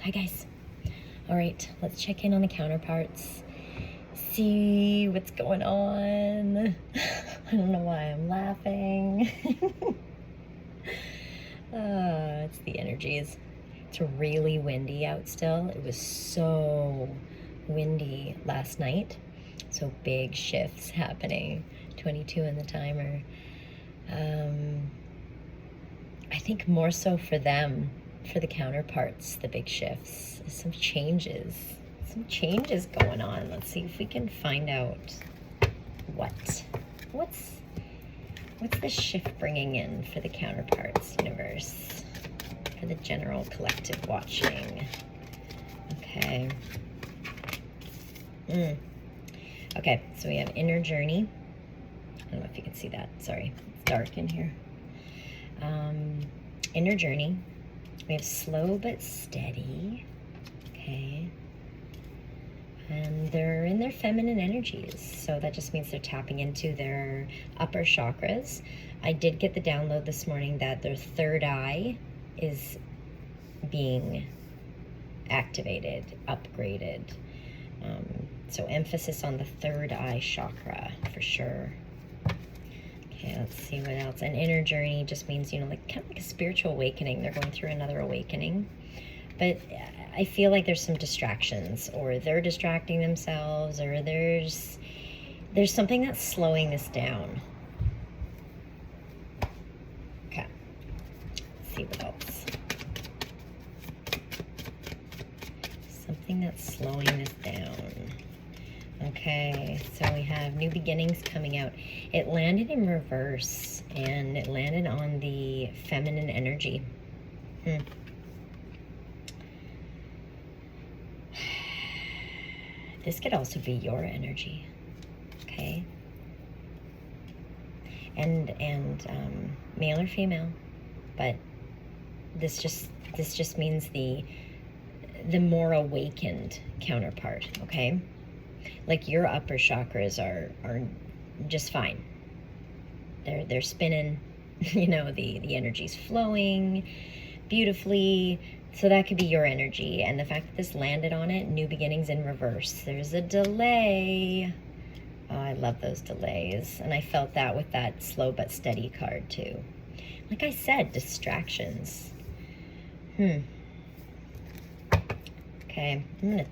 Hi guys. All right, let's check in on the counterparts. See what's going on. I don't know why I'm laughing. It's the energies. It's really windy out still. It was so windy last night. So big shifts happening. 22 in the timer. I think more so for them, for the counterparts, the big shifts. Some changes going on. Let's see if we can find out what's the shift bringing in for the counterparts universe, for the general collective watching. Okay. Okay, so we have inner journey. I don't know if you can see that. Sorry, it's dark in here. Inner journey. We have slow but steady. Okay. And they're in their feminine energies. So that just means they're tapping into their upper chakras. I did get the download this morning that their third eye is being activated, upgraded. So emphasis on the third eye chakra for sure. Okay, let's see what else. An inner journey just means, you know, like kind of like a spiritual awakening. They're going through another awakening. But I feel like there's some distractions, or they're distracting themselves, or there's something that's slowing this down. Okay, let's see what else. Something that's slowing this down. Okay, so we have new beginnings coming out. It landed in reverse, and it landed on the feminine energy. This could also be your energy, okay? And male or female, but this just means the more awakened counterpart, okay? Like your upper chakras are just fine. They're spinning, you know, the energy's flowing beautifully. So that could be your energy. And the fact that this landed on it, new beginnings in reverse. There's a delay. Oh, I love those delays. And I felt that with that slow but steady card too. Like I said, distractions. Okay, I'm gonna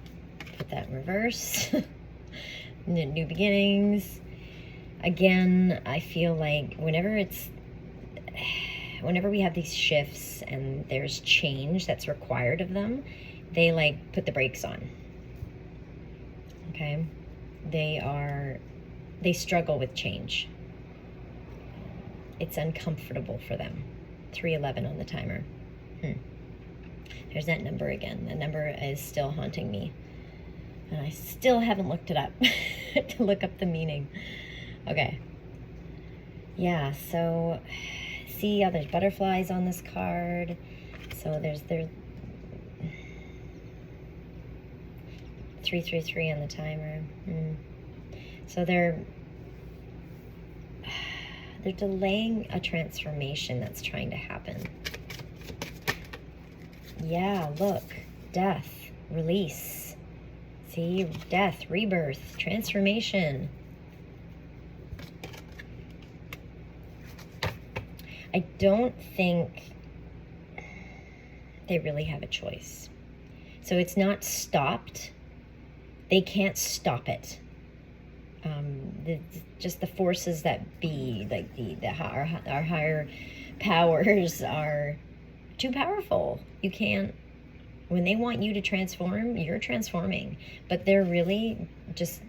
put that in reverse. New beginnings. Again, I feel like whenever we have these shifts and there's change that's required of them, they like put the brakes on. Okay? They struggle with change. It's uncomfortable for them. 311 on the timer. There's that number again. That number is still haunting me. And I still haven't looked it up to look up the meaning. Okay. Yeah, so see how there's butterflies on this card. So there's 333 on the timer. So they're delaying a transformation that's trying to happen. Yeah, look, death, release. See, death, rebirth, transformation. I don't think they really have a choice. So it's not stopped. They can't stop it. Just the forces that be, like our higher powers are too powerful. You can't, when they want you to transform, you're transforming. But they're really just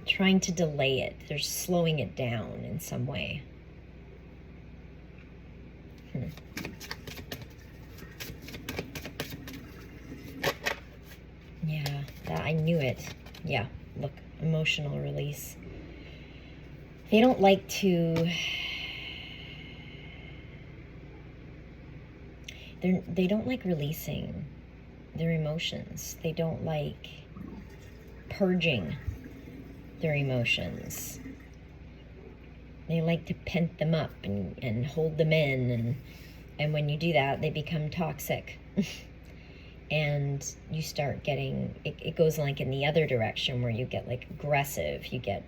trying to delay it. They're slowing it down in some way. Yeah, I knew it. Yeah, look, emotional release. They don't like to... They don't like releasing their emotions. They don't like purging their emotions. They like to pent them up and hold them in and And when you do that, they become toxic. And you start getting, it goes like in the other direction where you get like aggressive, you get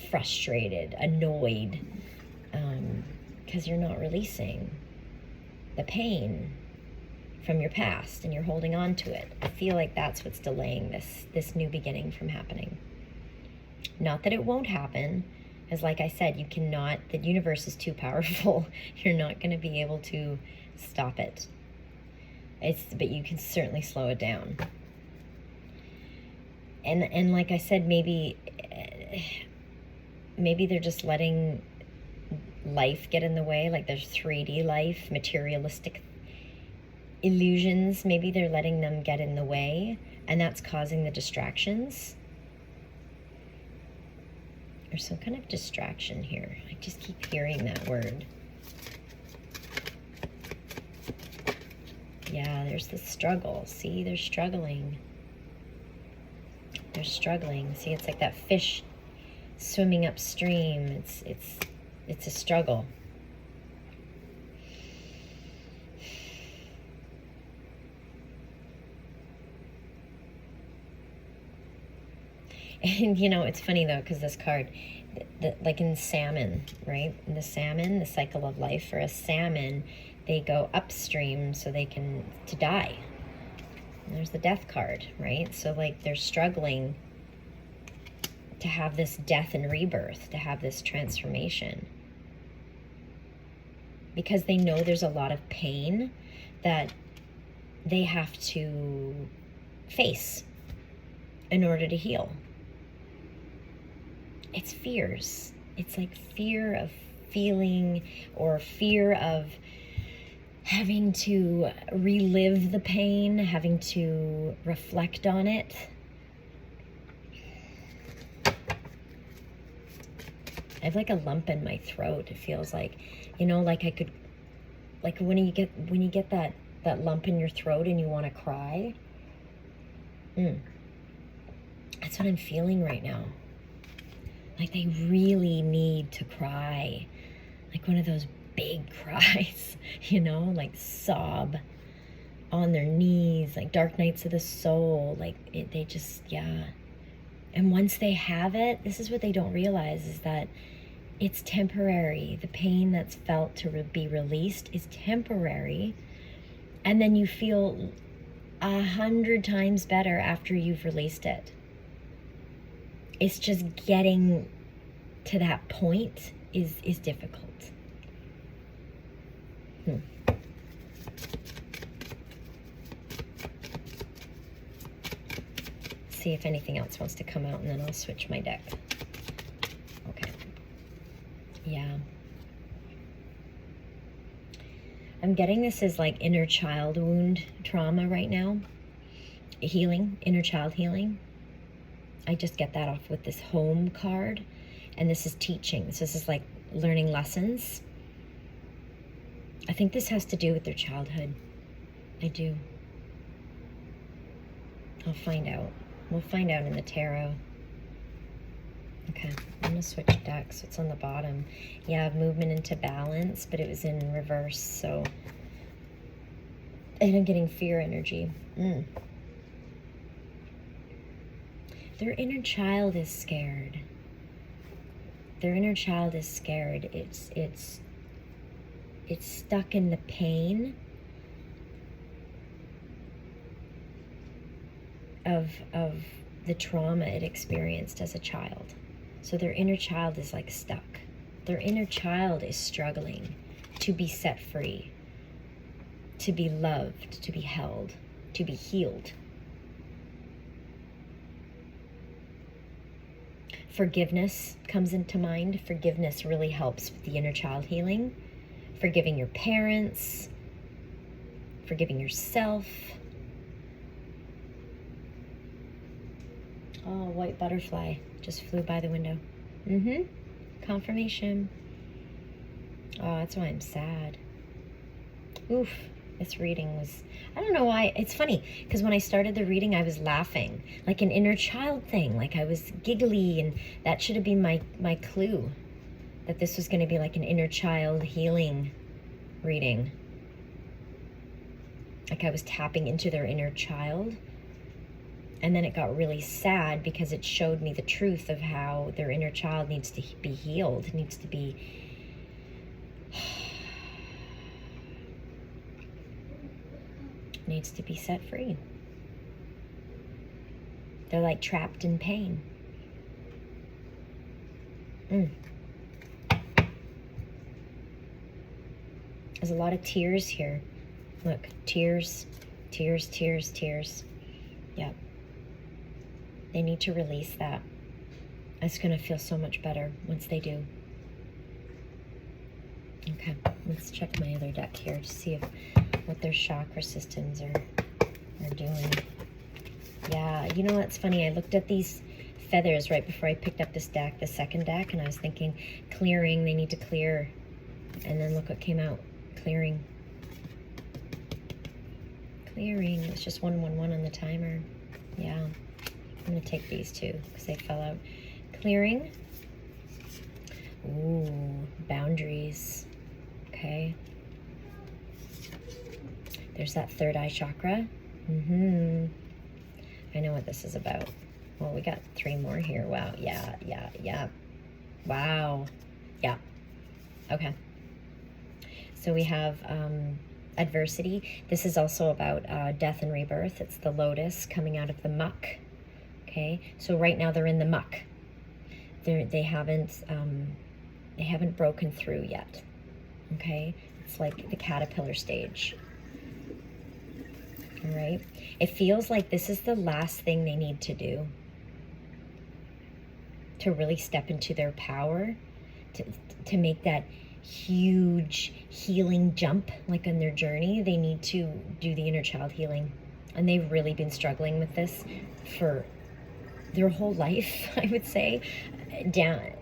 frustrated, annoyed, because you're not releasing the pain from your past and you're holding on to it. I feel like that's what's delaying this new beginning from happening. Not that it won't happen, as like I said, you cannot, the universe is too powerful. You're not going to be able to stop it. But you can certainly slow it down. And like I said, maybe they're just letting life get in the way, like there's 3D life, materialistic illusions, maybe they're letting them get in the way, and that's causing the distractions. There's some kind of distraction here. I just keep hearing that word. Yeah, there's the struggle. See, they're struggling. They're struggling. See, it's like that fish swimming upstream. It's a struggle. And you know, it's funny though, because this card, like in salmon, right? In the salmon, the cycle of life for a salmon, they go upstream so they can, to die. And there's the death card, right? So like they're struggling to have this death and rebirth, to have this transformation. Because they know there's a lot of pain that they have to face in order to heal. It's fears. It's like fear of feeling, or fear of having to relive the pain, having to reflect on it. I have like a lump in my throat. It feels like, you know, like I could, like when you get that lump in your throat and you want to cry. That's what I'm feeling right now. Like they really need to cry, like one of those big cries, you know, like sob on their knees, like dark nights of the soul, like they just, yeah. And once they have it, this is what they don't realize, is that it's temporary. The pain that's felt to be released is temporary. And then you feel 100 times better after you've released it. It's just getting to that point is difficult. See if anything else wants to come out, and then I'll switch my deck. Okay. Yeah. I'm getting this as like inner child wound trauma right now. Healing, inner child healing. I just get that off with this home card. And this is teaching. So this is like learning lessons. I think this has to do with their childhood. I do. I'll find out. We'll find out in the tarot. Okay, I'm gonna switch decks. It's on the bottom. Yeah, movement into balance, but it was in reverse, so. And I'm getting fear energy. Their inner child is scared. Their inner child is scared. It's stuck in the pain of the trauma it experienced as a child. So their inner child is like stuck. Their inner child is struggling to be set free, to be loved, to be held, to be healed. Forgiveness comes into mind. Forgiveness really helps with the inner child healing. Forgiving your parents, forgiving yourself. Oh, white butterfly just flew by the window. Confirmation. Oh, that's why I'm sad. Oof, this reading was, I don't know why. It's funny, because when I started the reading, I was laughing. Like an inner child thing. Like I was giggly, and that should have been my clue. That this was going to be like an inner child healing reading. Like I was tapping into their inner child. And then it got really sad because it showed me the truth of how their inner child needs to be healed, needs to be set free. They're like trapped in pain. There's a lot of tears here. Look, tears, tears, tears, tears. Yep. They need to release that. It's going to feel so much better once they do. Okay, let's check my other deck here to see what their chakra systems are doing. Yeah, you know what's funny? I looked at these feathers right before I picked up this deck, the second deck, and I was thinking, clearing, they need to clear. And then look what came out, clearing. Clearing, it's just 111 on the timer. Yeah, I'm gonna take these two because they fell out. Clearing. Ooh, boundaries. Okay. There's that third eye chakra. I know what this is about. Well, we got 3 more here. Wow. Yeah. Wow. Yeah. Okay. So we have adversity. This is also about death and rebirth. It's the lotus coming out of the muck. Okay. So right now they're in the muck. They haven't broken through yet. Okay. It's like the caterpillar stage. All right. It feels like this is the last thing they need to do to really step into their power, to make that huge healing jump, like on their journey. They need to do the inner child healing. And they've really been struggling with this for their whole life, I would say. Yeah.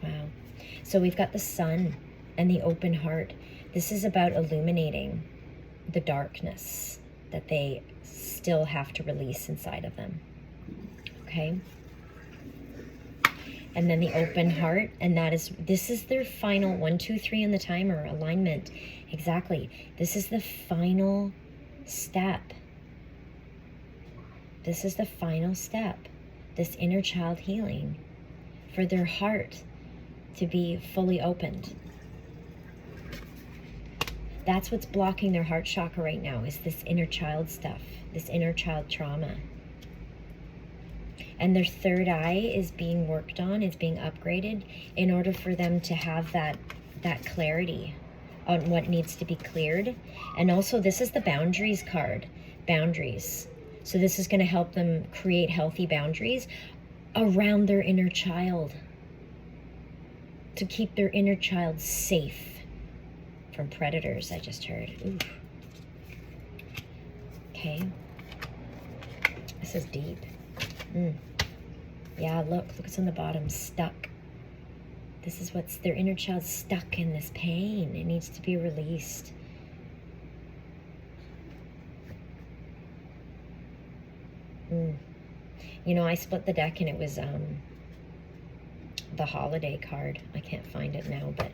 Wow. So we've got the sun and the open heart. This is about illuminating the darkness that they still have to release inside of them. Okay? And then the open heart, and this is their final 1, 2, 3 on the timer, alignment. Exactly. This is the final step. This is the final step. This inner child healing for their heart to be fully opened. That's what's blocking their heart chakra right now, is this inner child stuff, this inner child trauma. And their third eye is being worked on, is being upgraded in order for them to have that clarity on what needs to be cleared. And also, this is the boundaries card, boundaries. So this is going to help them create healthy boundaries around their inner child, to keep their inner child safe from predators, I just heard. Ooh. Okay. This is deep. Yeah, look what's on the bottom, stuck. This is what's their inner child stuck in, this pain. It needs to be released. You know, I split the deck and it was the holiday card. I can't find it now, but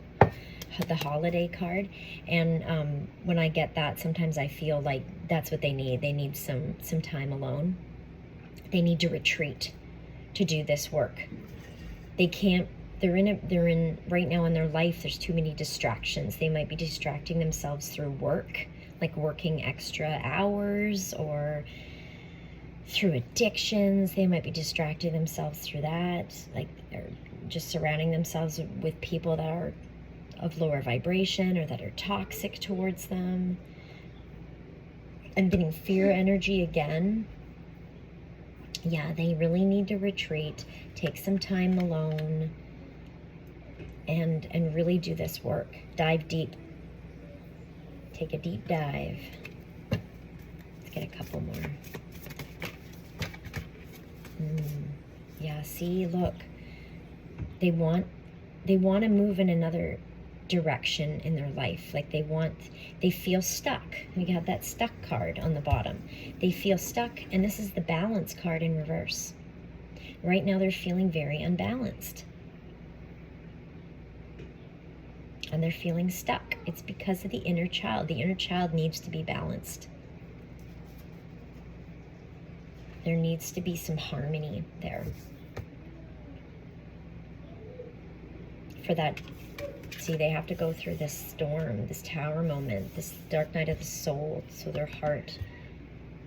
the holiday card. And when I get that, sometimes I feel like that's what they need. They need some time alone. They need to retreat to do this work. They can't, they're in right now in their life, there's too many distractions. They might be distracting themselves through work, like working extra hours, or through addictions. They might be distracting themselves through that, like, or just surrounding themselves with people that are of lower vibration or that are toxic towards them. I'm getting fear energy again. Yeah, they really need to retreat, take some time alone, and really do this work. Dive deep. Take a deep dive. Let's get a couple more. Yeah, see, look. They want to move in another direction in their life. Like they feel stuck. We got that stuck card on the bottom. They feel stuck, and this is the balance card in reverse. Right now they're feeling very unbalanced. and they're feeling stuck. It's because of the inner child. The inner child needs to be balanced. There needs to be some harmony there. For that, see, they have to go through this storm, this tower moment, this dark night of the soul, so their heart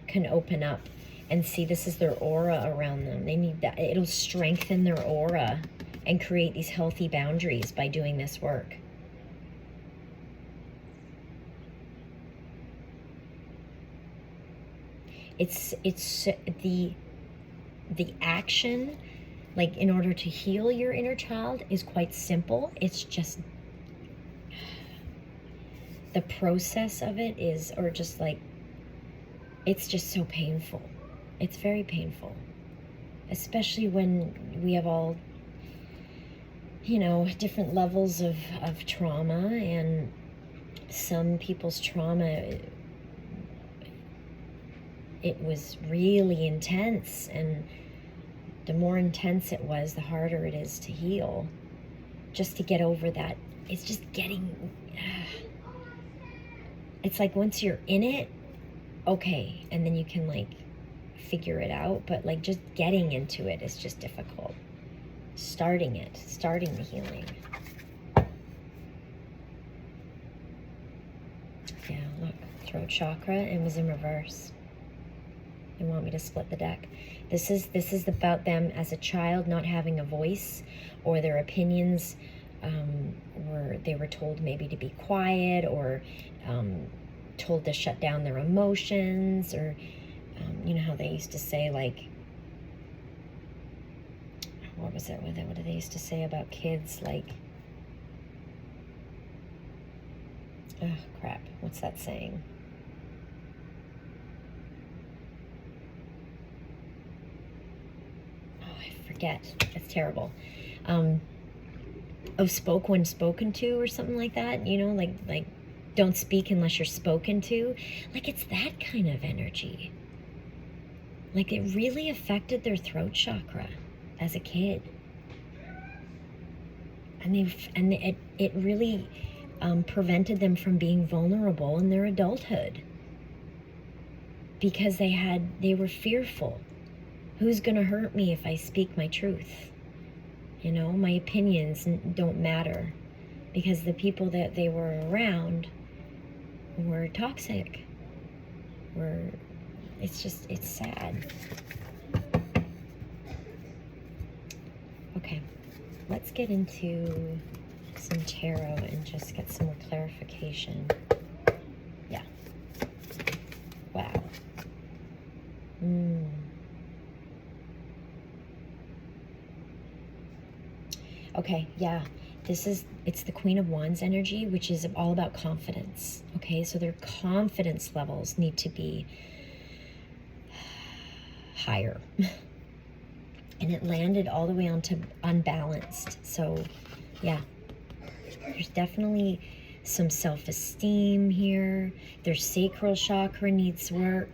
can open up. And see, this is their aura around them. They need that. It'll strengthen their aura and create these healthy boundaries by doing this work. It's the action, like in order to heal your inner child, is quite simple. It's just the process of it is, or just like, it's just so painful. It's very painful, especially when we have all, you know, different levels of trauma, and some people's trauma, it was really intense, and the more intense it was, the harder it is to heal. Just to get over that, it's just getting, it's like once you're in it, okay, and then you can like figure it out, but like just getting into it is just difficult. Starting the healing. Yeah, look, throat chakra, it was in reverse. They want me to split the deck. This is about them as a child not having a voice, or their opinions they were told maybe to be quiet, or told to shut down their emotions, or you know how they used to say, like, what was it? What did they used to say about kids? Like, oh crap, what's that saying? Forget. That's terrible. Spoke when spoken to, or something like that. You know, like don't speak unless you're spoken to. Like, it's that kind of energy. Like, it really affected their throat chakra as a kid, and it really prevented them from being vulnerable in their adulthood, because they were fearful. Who's going to hurt me if I speak my truth? You know, my opinions don't matter, because the people that they were around were toxic. It's sad. Okay, let's get into some tarot and just get some more clarification. Yeah. Wow. Okay, yeah, it's the Queen of Wands energy, which is all about confidence. Okay, so their confidence levels need to be higher. And it landed all the way onto unbalanced. So, yeah, there's definitely some self-esteem here. Their sacral chakra needs work.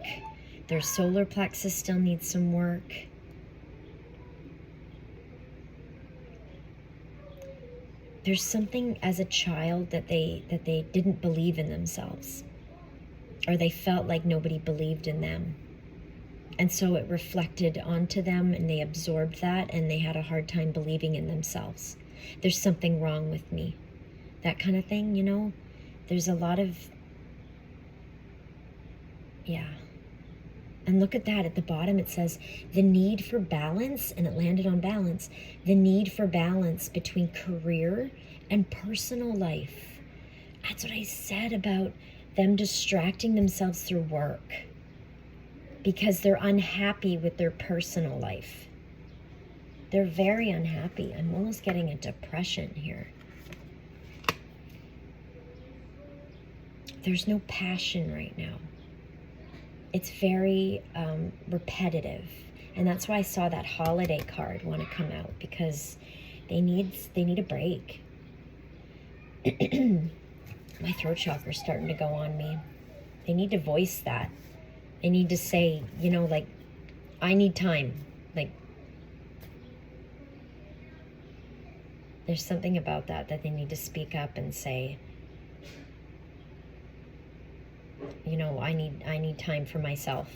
Their solar plexus still needs some work. There's something as a child that they didn't believe in themselves, or they felt like nobody believed in them. And so it reflected onto them, and they absorbed that, and they had a hard time believing in themselves. There's something wrong with me. That kind of thing, you know? There's a lot of, yeah. And look at that, at the bottom it says, the need for balance, and it landed on balance, the need for balance between career and personal life. That's what I said about them distracting themselves through work, because they're unhappy with their personal life. They're very unhappy. I'm almost getting a depression here. There's no passion right now. It's very repetitive, and that's why I saw that holiday card want to come out, because they need a break. My throat chakra's starting to go on me. They need to voice that. They need to say, you know, like, I need time. Like, There's something about that they need to speak up and say, you know, I need time for myself,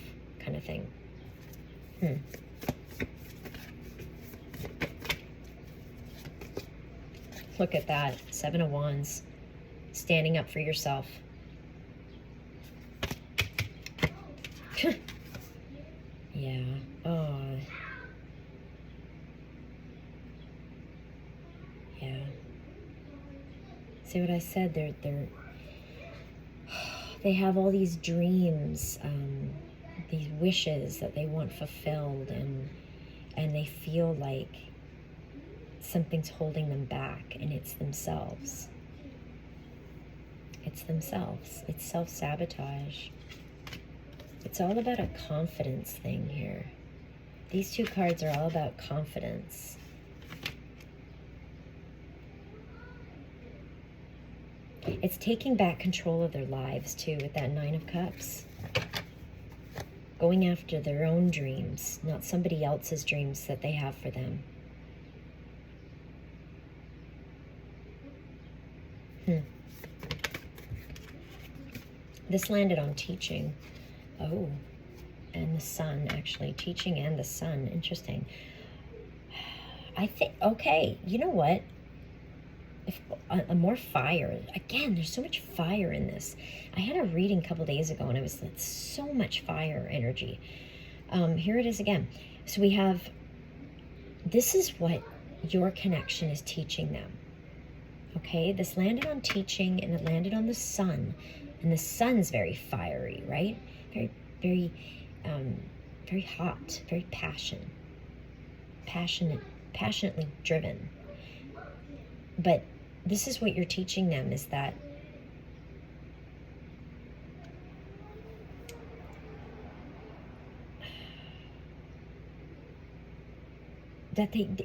kind of thing. Look at that, 7 of Wands, standing up for yourself. Yeah. Oh. Yeah. See what I said? They have all these dreams, these wishes that they want fulfilled, and they feel like something's holding them back, and it's themselves. It's themselves. It's self-sabotage. It's all about a confidence thing here. These two cards are all about confidence. It's taking back control of their lives too, with that 9 of Cups. Going after their own dreams, not somebody else's dreams that they have for them. This landed on teaching. Oh, and the sun, actually. Teaching and the sun. Interesting. I think, okay, you know what? If, more fire. Again, there's so much fire in this. I had a reading a couple days ago, and I was like, so much fire energy. Here it is again. So we have, this is what your connection is teaching them. Okay, this landed on teaching, and it landed on the sun. And the sun's very fiery, right? Very, very, very hot, very passionately driven. But this is what you're teaching them, is that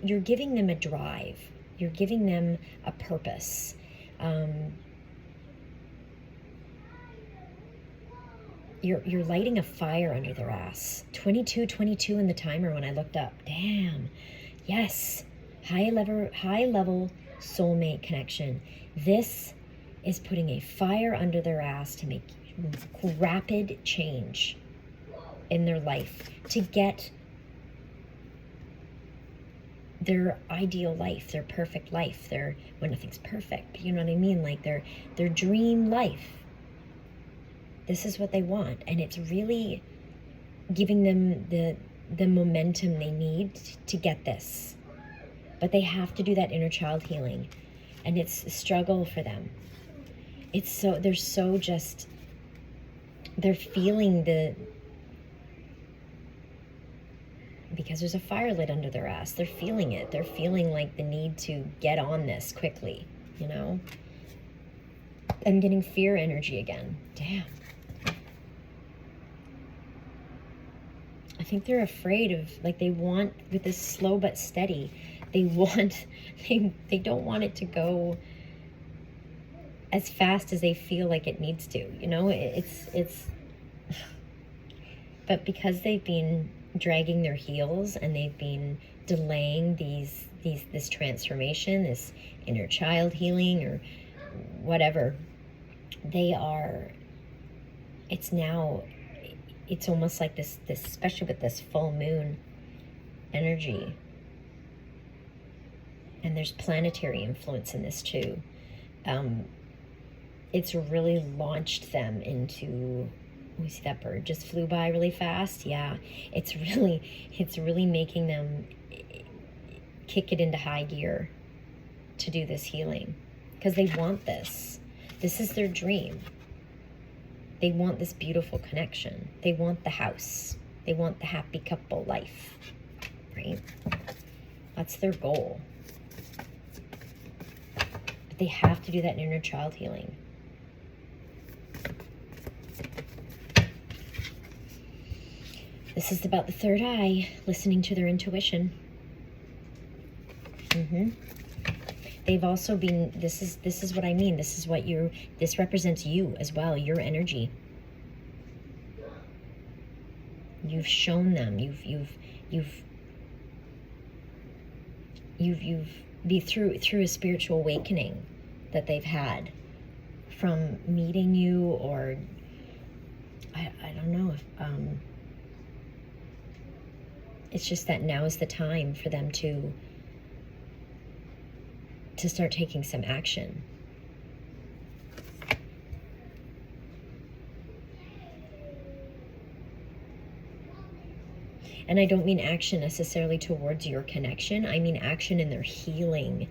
you're giving them a drive. You're giving them a purpose. You're lighting a fire under their ass. 22 in the timer when I looked up. Damn. Yes. High level soulmate connection. This is putting a fire under their ass to make rapid change in their life, to get their ideal life, their perfect life, well, nothing's perfect, but you know what I mean, like their dream life. This is what they want, and it's really giving them the momentum they need to get this. But they have to do that inner child healing, and it's a struggle for them. They're feeling because there's a fire lit under their ass. They're feeling it. They're feeling like the need to get on this quickly, you know? I'm getting fear energy again. Damn. I think they're afraid of, like, they want, with this slow but steady, they don't want it to go as fast as they feel like it needs to, you know? But because they've been dragging their heels, and they've been delaying this transformation, this inner child healing, or whatever, it's almost like this, especially with this full moon energy, and there's planetary influence in this too. It's really launched them into, we see that bird just flew by really fast. Yeah, it's really making them kick it into high gear to do this healing, because they want this. This is their dream. They want this beautiful connection. They want the house. They want the happy couple life, right? That's their goal. But they have to do that inner child healing. This is about the third eye, listening to their intuition. They've also been, this is what I mean. This represents you as well, your energy. You've shown them, you've be through a spiritual awakening that they've had from meeting you, or I don't know if it's just that now is the time for them to start taking some action. And I don't mean action necessarily towards your connection. I mean action in their healing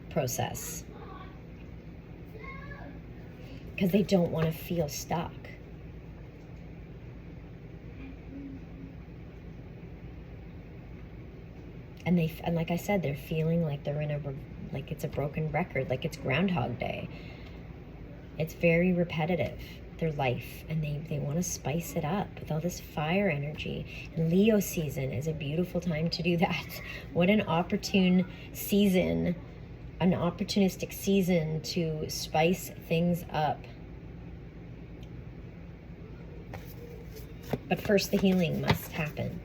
process. Because they don't want to feel stuck. And like I said, they're feeling like they're like it's a broken record, like it's Groundhog Day. It's very repetitive, their life, and they want to spice it up with all this fire energy. And Leo season is a beautiful time to do that. What an opportune season, an opportunistic season to spice things up. But first, the healing must happen.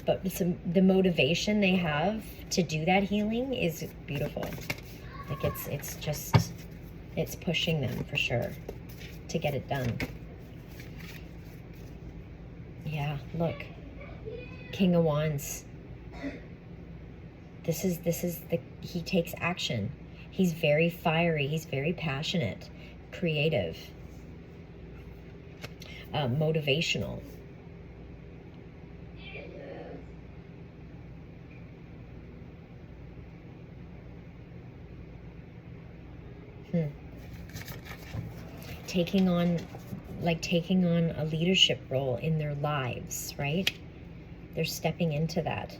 But the motivation they have to do that healing is beautiful. Like it's pushing them for sure to get it done. Yeah, look, King of Wands. This is he takes action. He's very fiery. He's very passionate, creative, motivational. Taking on a leadership role in their lives, right? They're stepping into that.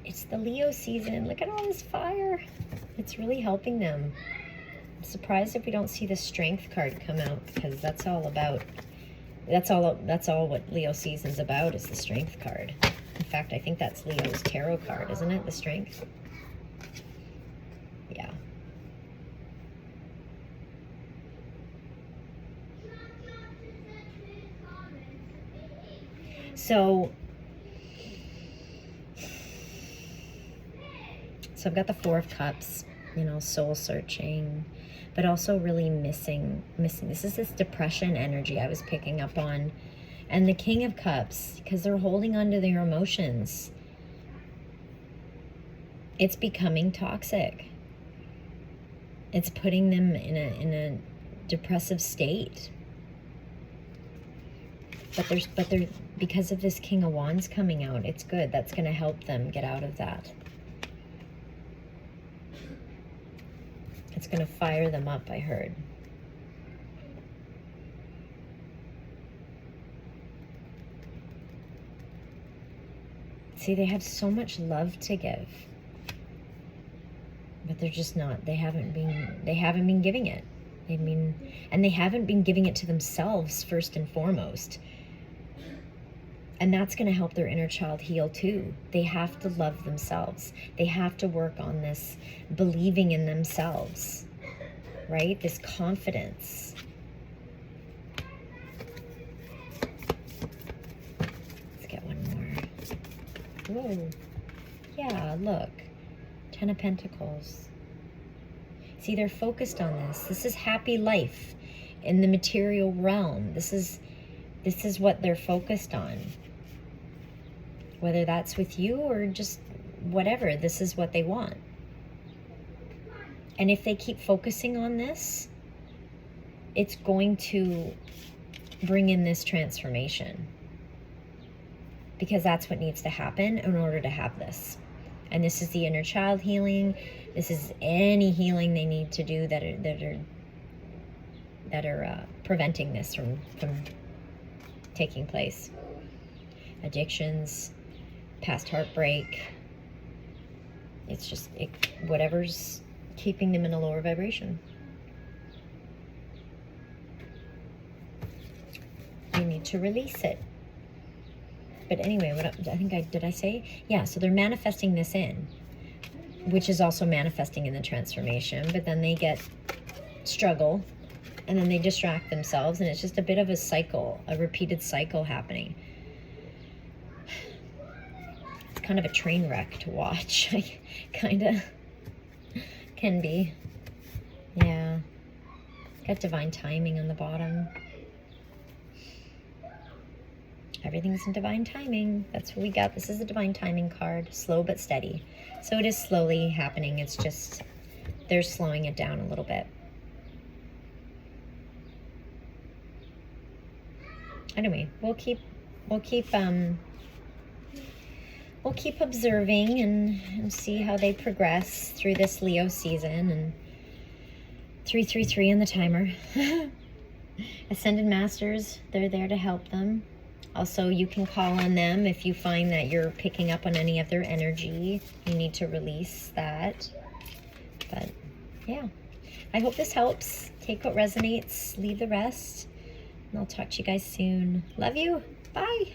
It's the Leo season. Look at all this fire. It's really helping them. I'm surprised if we don't see the Strength card come out, because that's all what Leo season's about, is the Strength card. In fact, I think that's Leo's tarot card, isn't it? The Strength. Yeah. So I've got the Four of Cups, soul searching, but also really missing. This is this depression energy I was picking up on. And the King of Cups, because they're holding on to their emotions. It's becoming toxic. It's putting them in a depressive state. But they're because of this King of Wands coming out, it's good. That's going to help them get out of that. It's going to fire them up, I heard. See, they have so much love to give. But they're just not, they haven't been giving it. And they haven't been giving it to themselves first and foremost. And that's going to help their inner child heal too. They have to love themselves. They have to work on this believing in themselves, right? This confidence. Let's get one more. Whoa. Yeah, look. 10 of Pentacles. See, they're focused on this. This is happy life in the material realm. This is what they're focused on. Whether that's with you or just whatever, this is what they want. And if they keep focusing on this, it's going to bring in this transformation. Because that's what needs to happen in order to have this. And this is the inner child healing. This is any healing they need to do that are preventing this from taking place. Addictions, past heartbreak. It's just whatever's keeping them in a lower vibration. You need to release it. But anyway, did I say? Yeah, so they're manifesting this in, which is also manifesting in the transformation, but then they get struggle, and then they distract themselves, and it's just a bit of a cycle, a repeated cycle happening. It's kind of a train wreck to watch. Kind of can be. Yeah. Got divine timing on the bottom. Everything's in divine timing. That's what we got. This is a divine timing card. Slow but steady. So it is slowly happening. It's just they're slowing it down a little bit. Anyway, we'll keep observing and see how they progress through this Leo season. And 333 in the timer. Ascended Masters, they're there to help them. Also, you can call on them if you find that you're picking up on any of their energy. You need to release that. But yeah, I hope this helps. Take what resonates, leave the rest. And I'll talk to you guys soon. Love you. Bye.